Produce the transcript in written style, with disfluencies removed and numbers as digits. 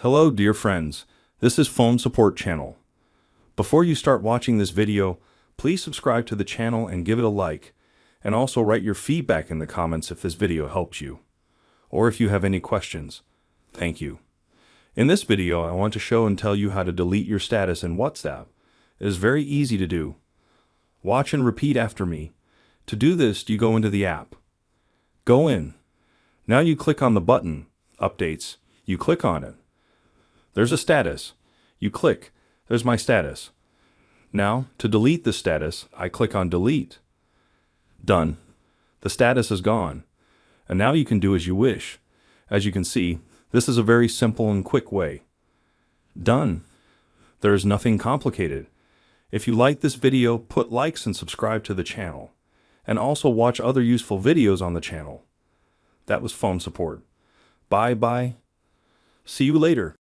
Hello, dear friends. This is Phone Support Channel. Before you start watching this video, please subscribe to the channel and give it a like, and also write your feedback in the comments if this video helps you, or if you have any questions. Thank you. In this video, I want to show and tell you how to delete your status in WhatsApp. It is very easy to do. Watch and repeat after me. To do this, you go into the app. Go in. Now you click on the button, Updates. You click on it. There's a status. You click. There's my status. Now, to delete the status, I click on Delete. Done. The status is gone. And now you can do as you wish. As you can see, this is a very simple and quick way. Done. There is nothing complicated. If you like this video, put likes and subscribe to the channel. And also watch other useful videos on the channel. That was Phone Support. Bye bye. See you later.